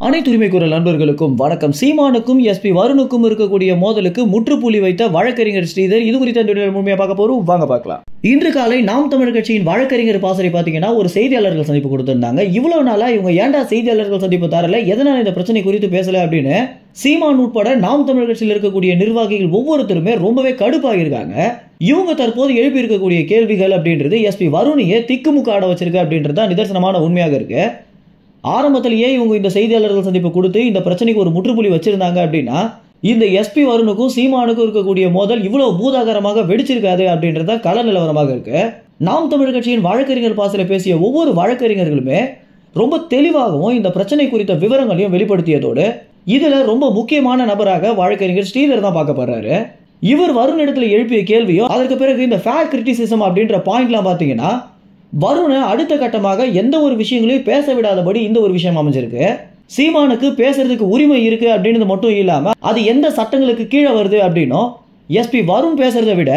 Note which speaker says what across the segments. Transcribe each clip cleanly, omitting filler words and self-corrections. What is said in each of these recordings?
Speaker 1: அனைத்து உரிமை குரல் நண்பர்களுக்கும் வணக்கம். சீமானுக்கும் எஸ்பி வருணுக்கும் இருக்கக்கூடிய மோதலுக்கு முற்றுப்புள்ளி வைத்த வழக்கறிஞர் ஸ்ரீதர் இது குறித்த முழுமையாக பார்க்க போறோம். வாங்க பார்க்கலாம். இன்று காலை நாம் தமிழர் கட்சியின் வழக்கறிஞர் பாசறை பார்த்தீங்கன்னா ஒரு செய்தியாளர்கள் சந்திப்பு கொடுத்திருந்தாங்க. இவ்வளவு நாளா இவங்க ஏன்டா செய்தியாளர்கள் சந்திப்பு தரல, எதனால இந்த பிரச்சனை குறித்து பேசல அப்படின்னு சீமான் உட்பட நாம் தமிழர் கட்சியில் இருக்கக்கூடிய நிர்வாகிகள் ஒவ்வொருத்தருமே ரொம்பவே கடுப்பாக இருக்காங்க. இவங்க தற்போது எழுப்பி இருக்கக்கூடிய கேள்விகள் அப்படின்றது எஸ்பி வருணையே திக்குமுக்க ஆட வச்சிருக்கு அப்படின்றது தான் நிதர்சனமான உண்மையாக இருக்கு. ஆரம்பத்திலேயே இவங்க இந்த செய்தியாளர்கள் சந்திப்பு கொடுத்து இந்த பிரச்சனைக்கு ஒரு முற்றுப்புள்ளி வச்சிருந்தாங்க அப்படின்னா இந்த எஸ்பி வருணுக்கும் சீமானுக்கும் இருக்கக்கூடிய மோதல் இவ்வளவு பூதாகரமாக வெடிச்சிருக்காது அப்படின்றத கள நிலவரமாக இருக்கு. நாம் தமிழர் கட்சியின் வழக்கறிஞர் பாசல பேசிய ஒவ்வொரு வழக்கறிஞர்களுமே ரொம்ப தெளிவாகவும் இந்த பிரச்சனை குறித்த விவரங்களையும் வெளிப்படுத்தியதோடு இதுல ரொம்ப முக்கியமான நபராக வழக்கறிஞர் ஸ்ரீதர் தான் பார்க்கப்படுறாரு. இவர் வருண் இடத்துல எழுப்பிய கேள்வியோ அதற்கு பிறகு இந்த ஃபேர் கிரிட்டிசிசம் அப்படின்ற பாயிண்ட்லாம் பார்த்தீங்கன்னா வருணை அடுத்த கட்டமாக எந்த ஒரு விஷயங்களையும் பேச விடாதபடி இந்த ஒரு விஷயம் அமைஞ்சிருக்கு. சீமானுக்கு பேசுறதுக்கு உரிமை இருக்கு அப்படின்றது மட்டும் இல்லாம அது எந்த சட்டங்களுக்கு கீழே வருது அப்படின்னும் எஸ்பி வருண் பேசுறதை விட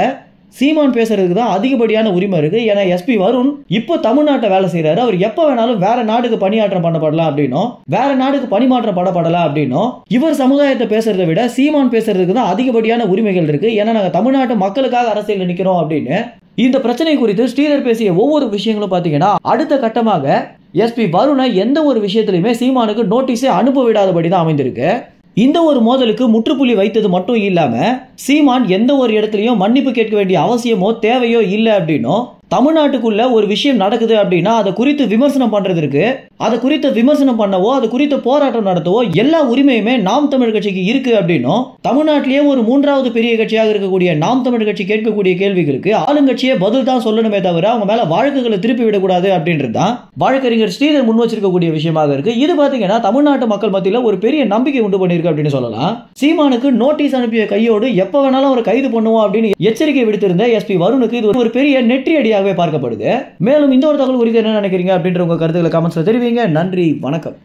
Speaker 1: சீமான் பேசுறதுக்கு தான் அதிகப்படியான உரிமை இருக்கு. ஏன்னா எஸ்பி வருண் இப்போ தமிழ்நாட்டை வேலை செய்யறாரு. அவர் எப்ப வேணாலும் வேற நாடுக்கு பணியாற்றம் பண்ணப்படலாம் அப்படின்னும் வேற நாடுக்கு பணிமாற்றம் பண்ணப்படலாம் அப்படின்னும் இவர் சமுதாயத்தை பேசுறதை விட சீமான் பேசுறதுக்கு தான் அதிகப்படியான உரிமைகள் இருக்கு. ஏன்னா நாங்க தமிழ்நாட்டு மக்களுக்காக அரசியல் நிற்கிறோம் அப்படின்னு இந்த பிரச்சனை குறித்து ஸ்ரீதர் பேசிய ஒவ்வொரு விஷயங்களும் பார்த்தீங்கன்னா அடுத்த கட்டமாக எஸ்பி வருணை எந்த ஒரு விஷயத்திலுமே சீமானுக்கு நோட்டீஸே அனுப்ப விடாதபடி தான் அமைந்திருக்கு. இந்த ஒரு மோதலுக்கு முற்றுப்புள்ளி வைத்தது மட்டும் இல்லாம சீமான் எந்த ஒரு இடத்துலயும் மன்னிப்பு கேட்க வேண்டிய அவசியமோ தேவையோ இல்லை அப்படின்னும் தமிழ்நாட்டுக்குள்ள ஒரு விஷயம் நடக்குது அப்படின்னா அதை குறித்து விமர்சனம் பண்றதுக்கு அதை குறித்த விமர்சனம் பண்ணவோ அது குறித்த போராட்டம் நடத்தவோ எல்லா உரிமையுமே நாம் தமிழ் கட்சிக்கு இருக்கு அப்படின்னும் தமிழ்நாட்டிலேயே ஒரு மூன்றாவது பெரிய கட்சியாக இருக்கக்கூடிய நாம் தமிழ் கட்சி கேட்கக்கூடிய கேள்விகளுக்கு ஆளுங்கட்சியே பதில் தான் சொல்லணுமே தவிர அவங்க மேல வழக்குகளை திருப்பி விடக்கூடாது அப்படின்றது தான் வழக்கறிஞர் ஸ்ரீதர் முன் வச்சிருக்கக்கூடிய விஷயமாக இருக்கு. இது பாத்தீங்கன்னா தமிழ்நாட்டு மக்கள் மத்தியில் ஒரு பெரிய நம்பிக்கை உண்டு பண்ணிருக்கு அப்படின்னு சொல்லலாம். சீமானுக்கு நோட்டீஸ் அனுப்பிய கையோடு எப்ப வேணாலும் அவரை கைது பண்ணுவோம் அப்படின்னு எச்சரிக்கை விடுத்திருந்த எஸ்பி வருணுக்கு இது ஒரு பெரிய நெற்றி அடியாகவே பார்க்கப்படுது. மேலும் இந்த ஒரு தகவல் குறித்து என்ன நினைக்கிறீங்க அப்படின்ற உங்க கருத்துக்களை கமெண்ட்ஸ்ல தெரிவிங்க. நன்றி, வணக்கம்.